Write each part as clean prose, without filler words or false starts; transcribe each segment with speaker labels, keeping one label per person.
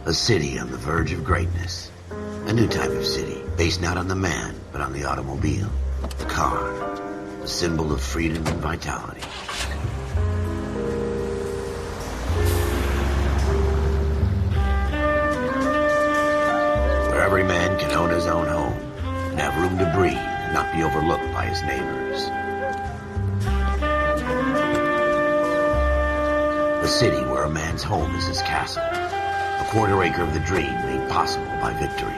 Speaker 1: A city on the verge of greatness. A new type of city, based not on the man, but on the automobile. The car. The symbol of freedom and vitality. Where every man can own his own home, and have room to breathe, and not be overlooked by his neighbors. A city where a man's home is his castle. A quarter acre of the dream made possible by victory.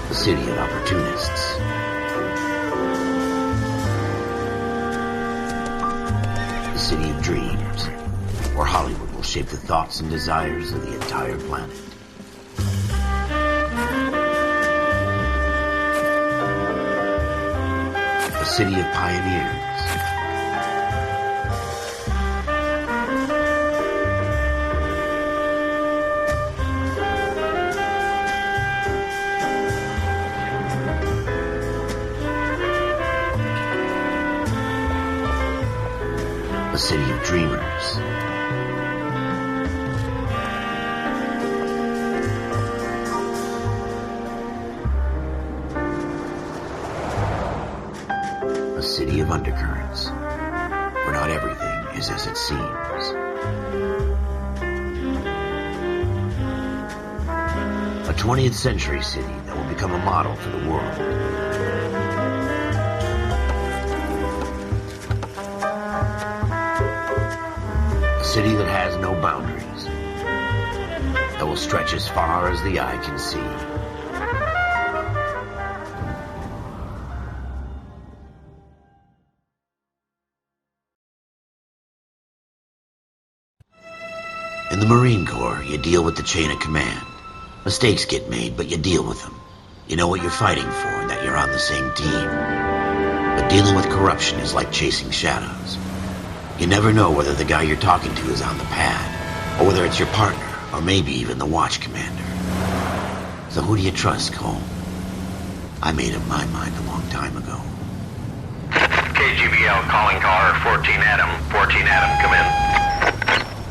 Speaker 1: A city of opportunists. A city of dreams, where Hollywood will shape the thoughts and desires of the entire planet. A city of pioneers. A city of dreamers. A city of undercurrents, where not everything is as it seems. A 20th century city that will become a model for the world. A city that has no boundaries, that will stretch as far as the eye can see. In the Marine Corps, you deal with the chain of command. Mistakes get made, but you deal with them. You know what you're fighting for and that you're on the same team. But dealing with corruption is like chasing shadows. You never know whether the guy you're talking to is on the pad, or whether it's your partner, or maybe even the watch commander. So who do you trust, Cole? I made up my mind a long time ago.
Speaker 2: KGBL calling caller 14 Adam. 14 Adam, come in.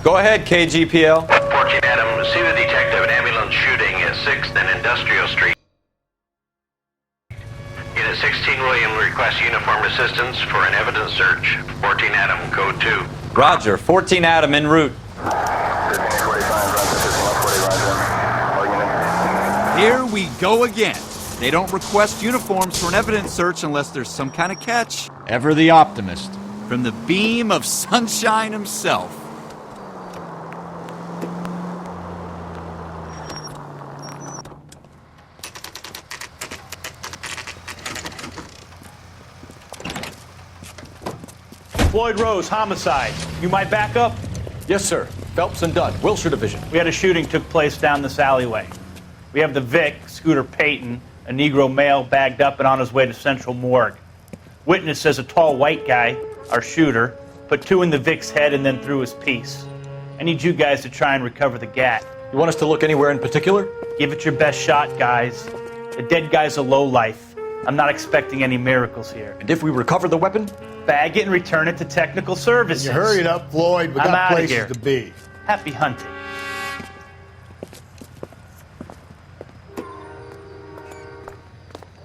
Speaker 3: Go ahead, KGPL.
Speaker 2: 14 Adam, see the detective an ambulance shooting at 6th and Industrial Street. Unit 16 William requests uniformed assistance for an evidence search. 14 Adam, code 2.
Speaker 3: Roger, 14 Adam en route.
Speaker 4: Here we go again. They don't request uniforms for an evidence search unless there's some kind of catch.
Speaker 5: Ever the optimist.
Speaker 4: From the beam of sunshine himself.
Speaker 6: Floyd Rose, homicide. You might back up?
Speaker 5: Yes, sir. Phelps and Dunn, Wilshire Division.
Speaker 6: We had a shooting took place down this alleyway. We have the Vic, Scooter Payton, a Negro male bagged up and on his way to Central Morgue. Witness says a tall white guy, our shooter, put 2 in the Vic's head and then threw his piece. I need you guys to try and recover the gat.
Speaker 5: You want us to look anywhere in particular?
Speaker 6: Give it your best shot, guys. The dead guy's a lowlife. I'm not expecting any miracles here.
Speaker 5: And if we recover the weapon?
Speaker 6: Bag it and return it to technical services.
Speaker 7: You hurry it up, Floyd. We
Speaker 6: I'm
Speaker 7: got
Speaker 6: outta
Speaker 7: places
Speaker 6: here.
Speaker 7: to be.
Speaker 6: Happy hunting.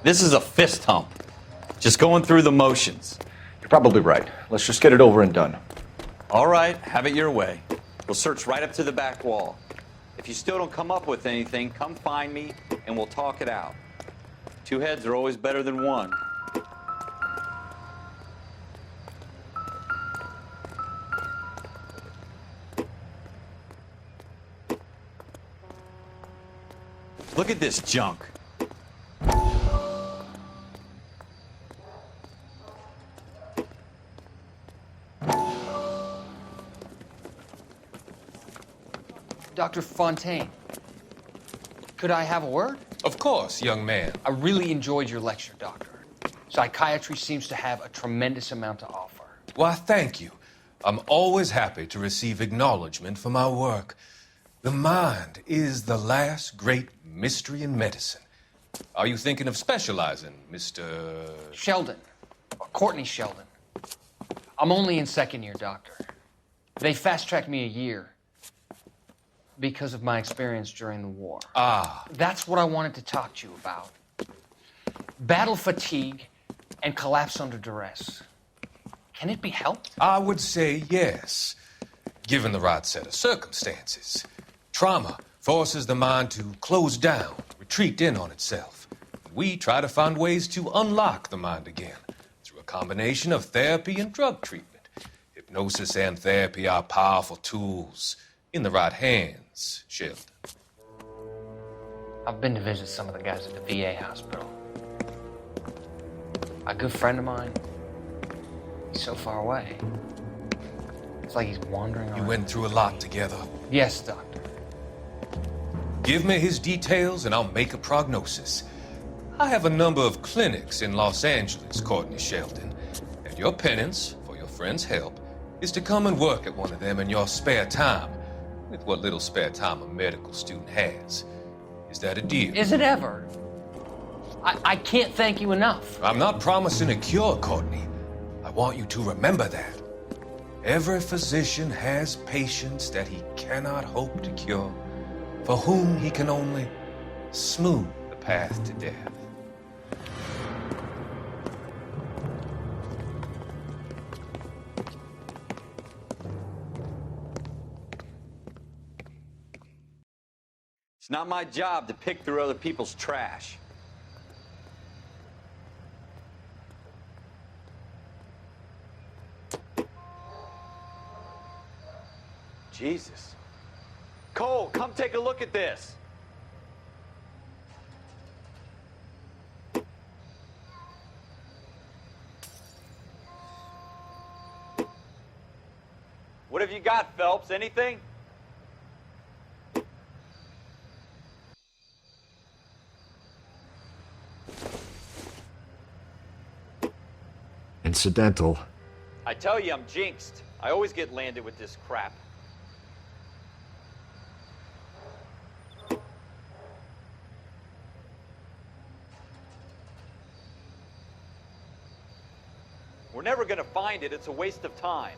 Speaker 3: This is a fist hump. Just going through the motions.
Speaker 5: You're probably right. Let's just get it over and done.
Speaker 3: All right, have it your way. We'll search right up to the back wall. If you still don't come up with anything, come find me and we'll talk it out. 2 heads are always better than 1. Look at this junk.
Speaker 8: Dr. Fontaine, could I have a word?
Speaker 9: Of course, young man.
Speaker 8: I really enjoyed your lecture, Doctor. Psychiatry seems to have a tremendous amount to offer.
Speaker 9: Why, thank you. I'm always happy to receive acknowledgement for my work. The mind is the last great mystery in medicine. Are you thinking of specializing, Mr.
Speaker 8: Sheldon. Courtney Sheldon. I'm only in second year, Doctor. They fast-tracked me a year because of my experience during the war.
Speaker 9: Ah,
Speaker 8: That's what I wanted to talk to you about. Battle fatigue and collapse under duress. Can it be helped?
Speaker 9: I would say yes, given the right set of circumstances. Trauma forces the mind to close down, retreat in on itself. We try to find ways to unlock the mind again through a combination of therapy and drug treatment. Hypnosis and therapy are powerful tools in the right hands, Sheldon.
Speaker 8: I've been to visit some of the guys at the VA hospital. A good friend of mine, he's so far away. It's like he's wandering around.
Speaker 9: You went through a lot together.
Speaker 8: Yes, Doctor.
Speaker 9: Give me his details and I'll make a prognosis. I have a number of clinics in Los Angeles, Courtney Sheldon, and your penance, for your friend's help, is to come and work at one of them in your spare time, with what little spare time a medical student has. Is that a deal?
Speaker 8: Is it ever? I can't thank you enough.
Speaker 9: I'm not promising a cure, Courtney. I want you to remember that. Every physician has patients that he cannot hope to cure, for whom he can only smooth the path to death.
Speaker 3: It's not my job to pick through other people's trash. Jesus. Cole, come take a look at this. What have you got, Phelps? Anything?
Speaker 7: Incidental.
Speaker 3: I tell you, I'm jinxed. I always get landed with this crap. We're never gonna find it. It's a waste of time.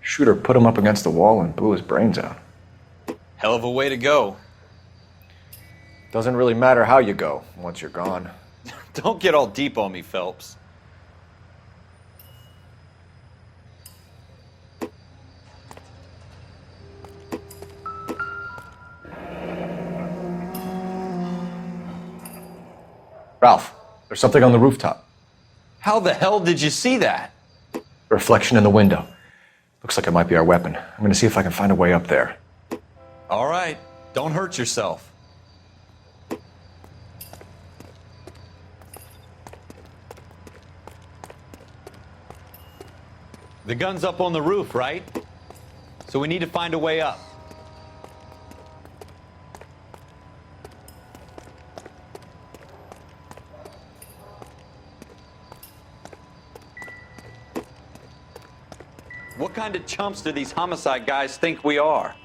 Speaker 5: Shooter put him up against the wall and blew his brains out.
Speaker 3: Hell of a way to go.
Speaker 5: Doesn't really matter how you go once you're gone.
Speaker 3: Don't get all deep on me, Phelps.
Speaker 5: Ralph, there's something on the rooftop.
Speaker 3: How the hell did you see that?
Speaker 5: A reflection in the window. Looks like it might be our weapon. I'm gonna see if I can find a way up there.
Speaker 3: All right, don't hurt yourself. The gun's up on the roof, right? So we need to find a way up. What kind of chumps do these homicide guys think we are?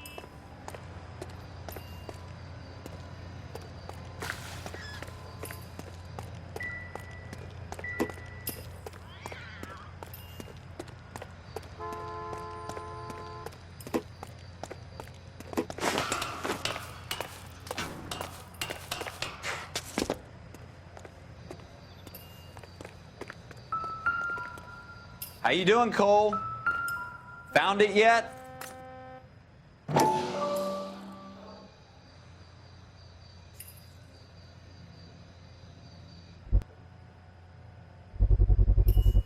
Speaker 3: How you doing, Cole? Found it yet?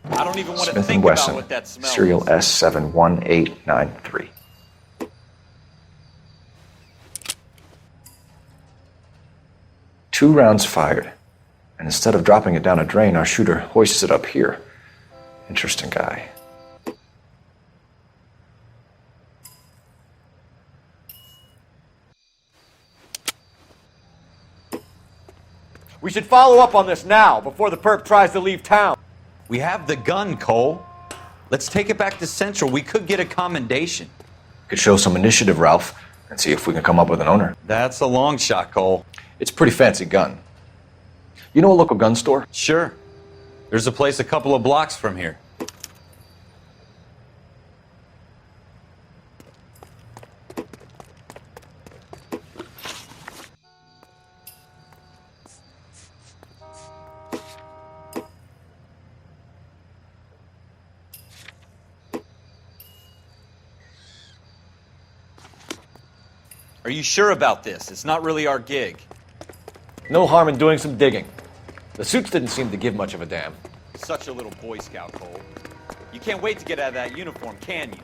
Speaker 3: I don't even want to
Speaker 5: Smith &
Speaker 3: think
Speaker 5: Wesson,
Speaker 3: about what that smells.
Speaker 5: serial S71893. 2 rounds fired. And instead of dropping it down a drain, our shooter hoists it up here. Interesting guy.
Speaker 7: We should follow up on this now, before the perp tries to leave town.
Speaker 3: We have the gun, Cole. Let's take it back to Central. We could get a commendation.
Speaker 5: Could show some initiative, Ralph, and see if we can come up with an owner.
Speaker 3: That's a long shot, Cole.
Speaker 5: It's a pretty fancy gun. You know a local gun store?
Speaker 3: Sure. There's a place a couple of blocks from here. Are you sure about this? It's not really our gig.
Speaker 7: No harm in doing some digging. The suits didn't seem to give much of a damn.
Speaker 3: Such a little Boy Scout, Cole. You can't wait to get out of that uniform, can you?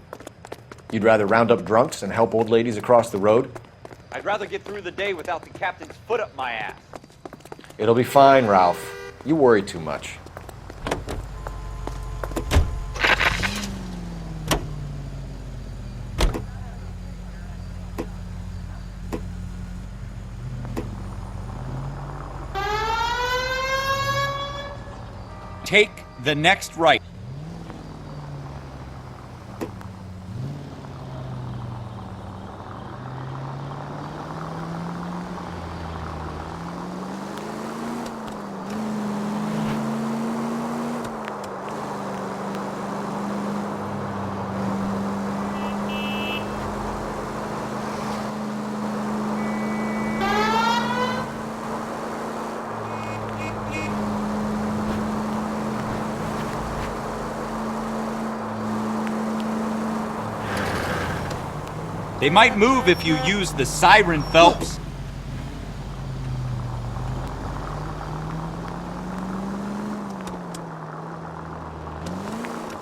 Speaker 7: You'd rather round up drunks and help old ladies across the road?
Speaker 3: I'd rather get through the day without the captain's foot up my ass.
Speaker 7: It'll be fine, Ralph. You worry too much.
Speaker 4: Take the next right. They might move if you use the siren, Phelps.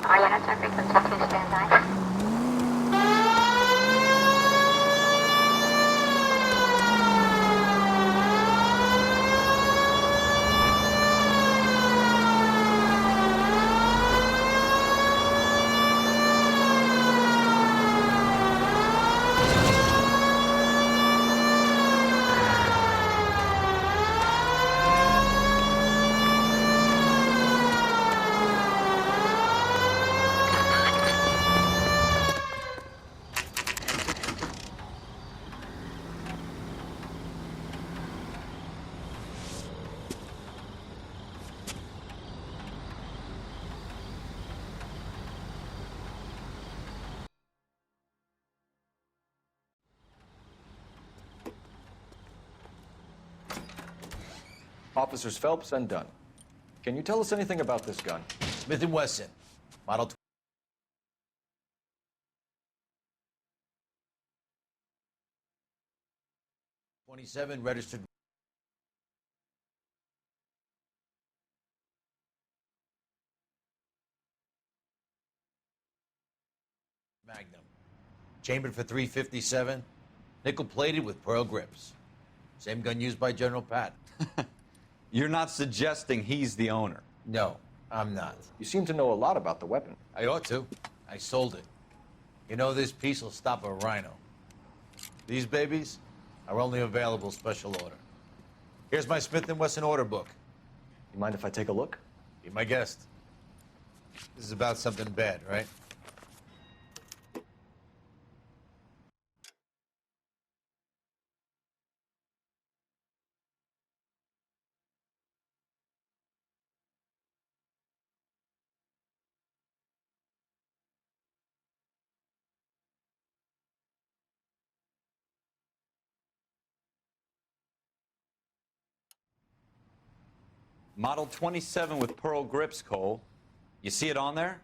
Speaker 10: All units are frequency 2 standby.
Speaker 7: Officers Phelps and Dunn. Can you tell us anything about this gun?
Speaker 11: Smith & Wesson, Model 27, registered. Magnum. Chambered for .357, nickel-plated with pearl grips. Same gun used by General Patton.
Speaker 3: You're not suggesting he's the owner.
Speaker 11: No, I'm not.
Speaker 7: You seem to know a lot about the weapon.
Speaker 11: I ought to. I sold it. You know, this piece will stop a rhino. These babies are only available special order. Here's my Smith & Wesson order book.
Speaker 7: You mind if I take a look?
Speaker 11: Be my guest. This is about something bad, right?
Speaker 3: Model 27 with pearl grips, Cole. You see it on there?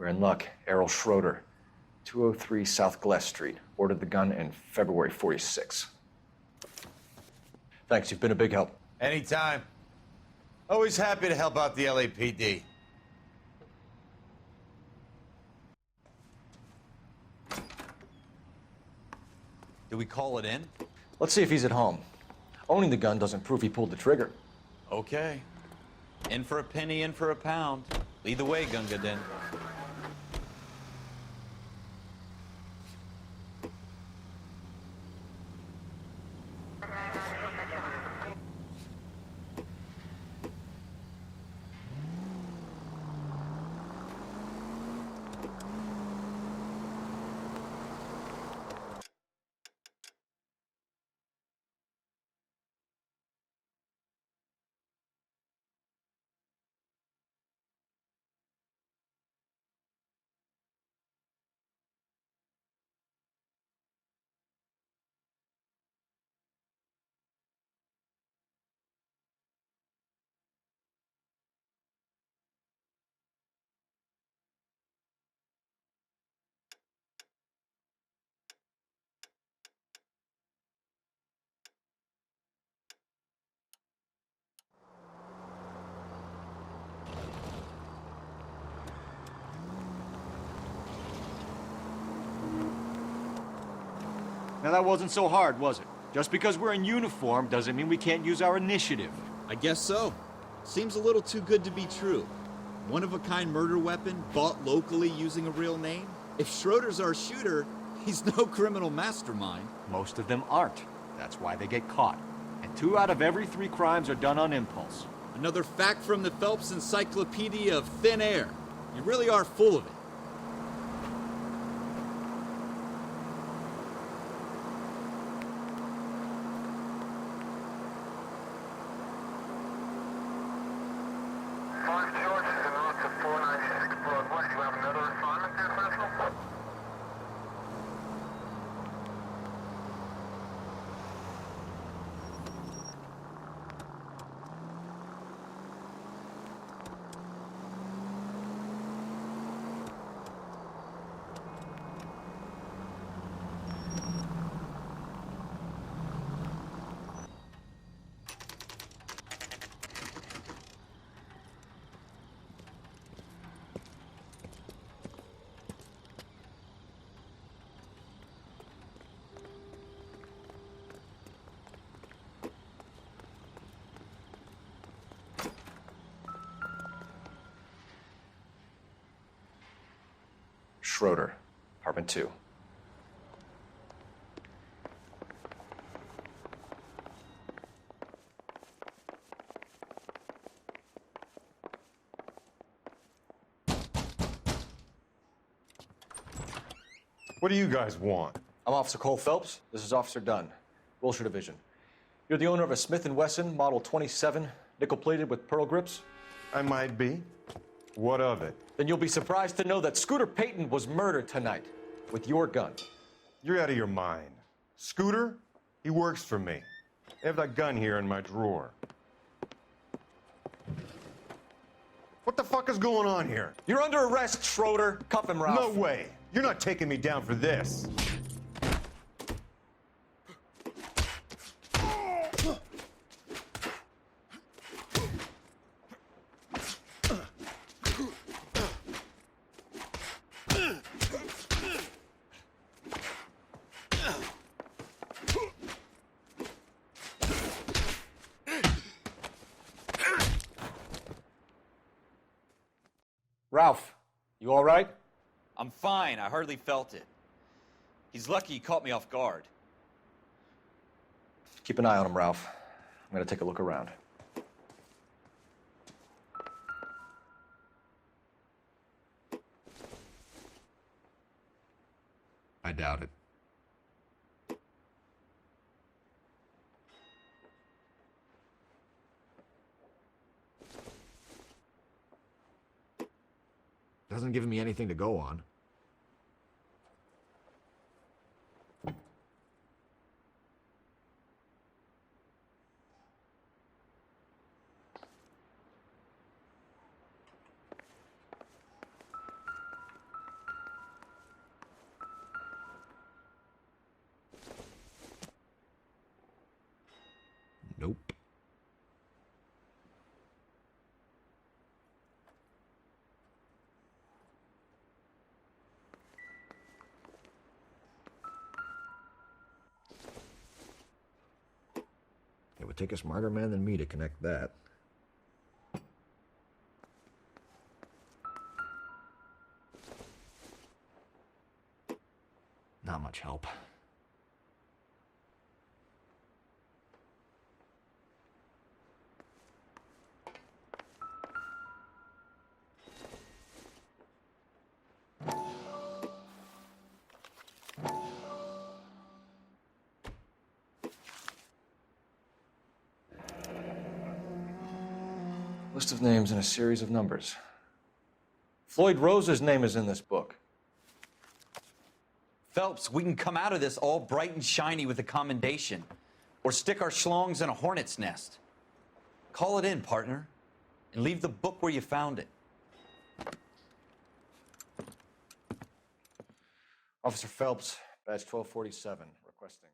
Speaker 5: You're in luck. Errol Schroeder, 203 South Glass Street. Ordered the gun in February 46. Thanks, you've been a big help.
Speaker 11: Anytime. Always happy to help out the LAPD.
Speaker 3: Do we call it in?
Speaker 5: Let's see if he's at home. Owning the gun doesn't prove he pulled the trigger.
Speaker 3: Okay. In for a penny, in for a pound. Lead the way, Gunga Din.
Speaker 7: Now that wasn't so hard, was it? Just because we're in uniform doesn't mean we can't use our initiative.
Speaker 4: I guess so. Seems a little too good to be true. One-of-a-kind murder weapon, bought locally using a real name? If Schroeder's our shooter, he's no criminal mastermind.
Speaker 7: Most of them aren't. That's why they get caught. And 2 out of every 3 crimes are done on impulse.
Speaker 4: Another fact from the Phelps Encyclopedia of Thin Air. You really are full of it.
Speaker 5: Schroeder, apartment 2.
Speaker 12: What do you guys want?
Speaker 5: I'm Officer Cole Phelps. This is Officer Dunn, Wilshire Division. You're the owner of a Smith & Wesson Model 27, nickel-plated with pearl grips?
Speaker 12: I might be. What of it?
Speaker 5: Then you'll be surprised to know that Scooter Payton was murdered tonight with your gun.
Speaker 12: You're out of your mind. Scooter? He works for me. I have that gun here in my drawer. What the fuck is going on here?
Speaker 5: You're under arrest, Schroeder. Cuff him, Ralph.
Speaker 12: No way. You're not taking me down for this.
Speaker 5: Ralph, you all right?
Speaker 3: I'm fine. I hardly felt it. He's lucky he caught me off guard.
Speaker 5: Keep an eye on him, Ralph. I'm gonna take a look around.
Speaker 4: I doubt it. Doesn't give me anything to go on.
Speaker 5: take a smarter man than me to connect that. Not much help. List of names and a series of numbers. Floyd Rose's name is in this book.
Speaker 3: Phelps, we can come out of this all bright and shiny with a commendation, or stick our schlongs in a hornet's nest. Call it in, partner, and leave the book where you found it.
Speaker 5: Officer Phelps, badge 1247, requesting.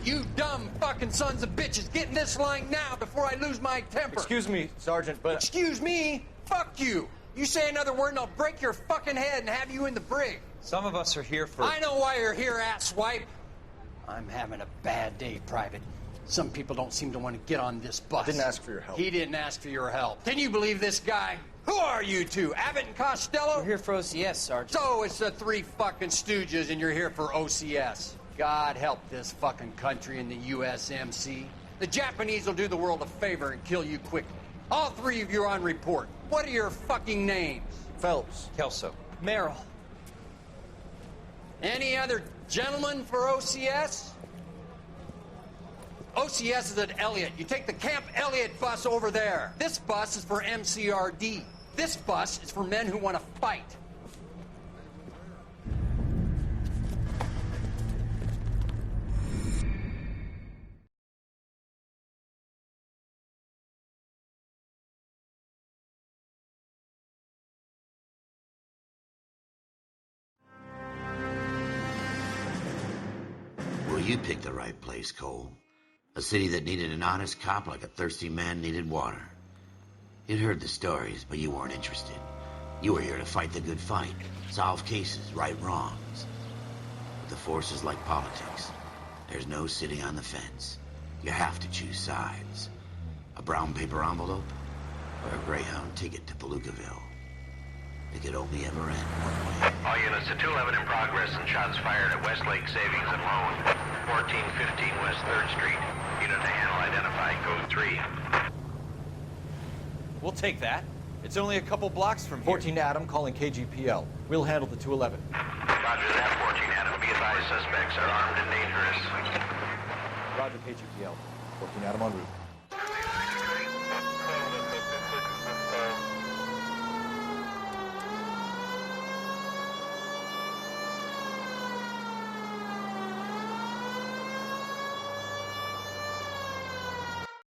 Speaker 8: You dumb fucking sons of bitches, get in this line now before I lose my temper.
Speaker 5: Excuse me, Sergeant, but...
Speaker 8: Excuse me? Fuck you. You say another word and I'll break your fucking head and have you in the brig.
Speaker 3: Some of us are here for...
Speaker 8: I know why you're here, asswipe. I'm having a bad day, Private. Some people don't seem to want to get on this bus.
Speaker 5: I didn't ask for your help.
Speaker 8: He didn't ask for your help. Can you believe this guy? Who are you two? Abbott and Costello?
Speaker 13: We're here for OCS, Sergeant.
Speaker 8: So it's the three fucking stooges and you're here for OCS. God help this fucking country and the USMC. The Japanese will do the world a favor and kill you quickly. All three of you are on report. What are your fucking names?
Speaker 5: Phelps.
Speaker 3: Kelso.
Speaker 13: Merrill.
Speaker 8: Any other gentlemen for OCS? OCS is at Elliott. You take the Camp Elliott bus over there. This bus is for MCRD. This bus is for men who want to fight.
Speaker 1: Well, you picked the right place, Cole. A city that needed an honest cop like a thirsty man needed water. You'd heard the stories, but you weren't interested. You were here to fight the good fight, solve cases, right wrongs. But the force is like politics. There's no sitting on the fence. You have to choose sides. A brown paper envelope or a Greyhound ticket to Palookaville. It could only ever end one way.
Speaker 2: All units to 211 in progress and shots fired at Westlake Savings and Loan, 1415 West 3rd Street. Unit to handle identified, code 3.
Speaker 3: We'll take that. It's only a couple blocks from here.
Speaker 5: 14 Adam calling KGPL. We'll handle the 211.
Speaker 2: Roger that, 14 Adam. Be advised, suspects are armed and dangerous.
Speaker 5: Roger, KGPL. 14 Adam en route.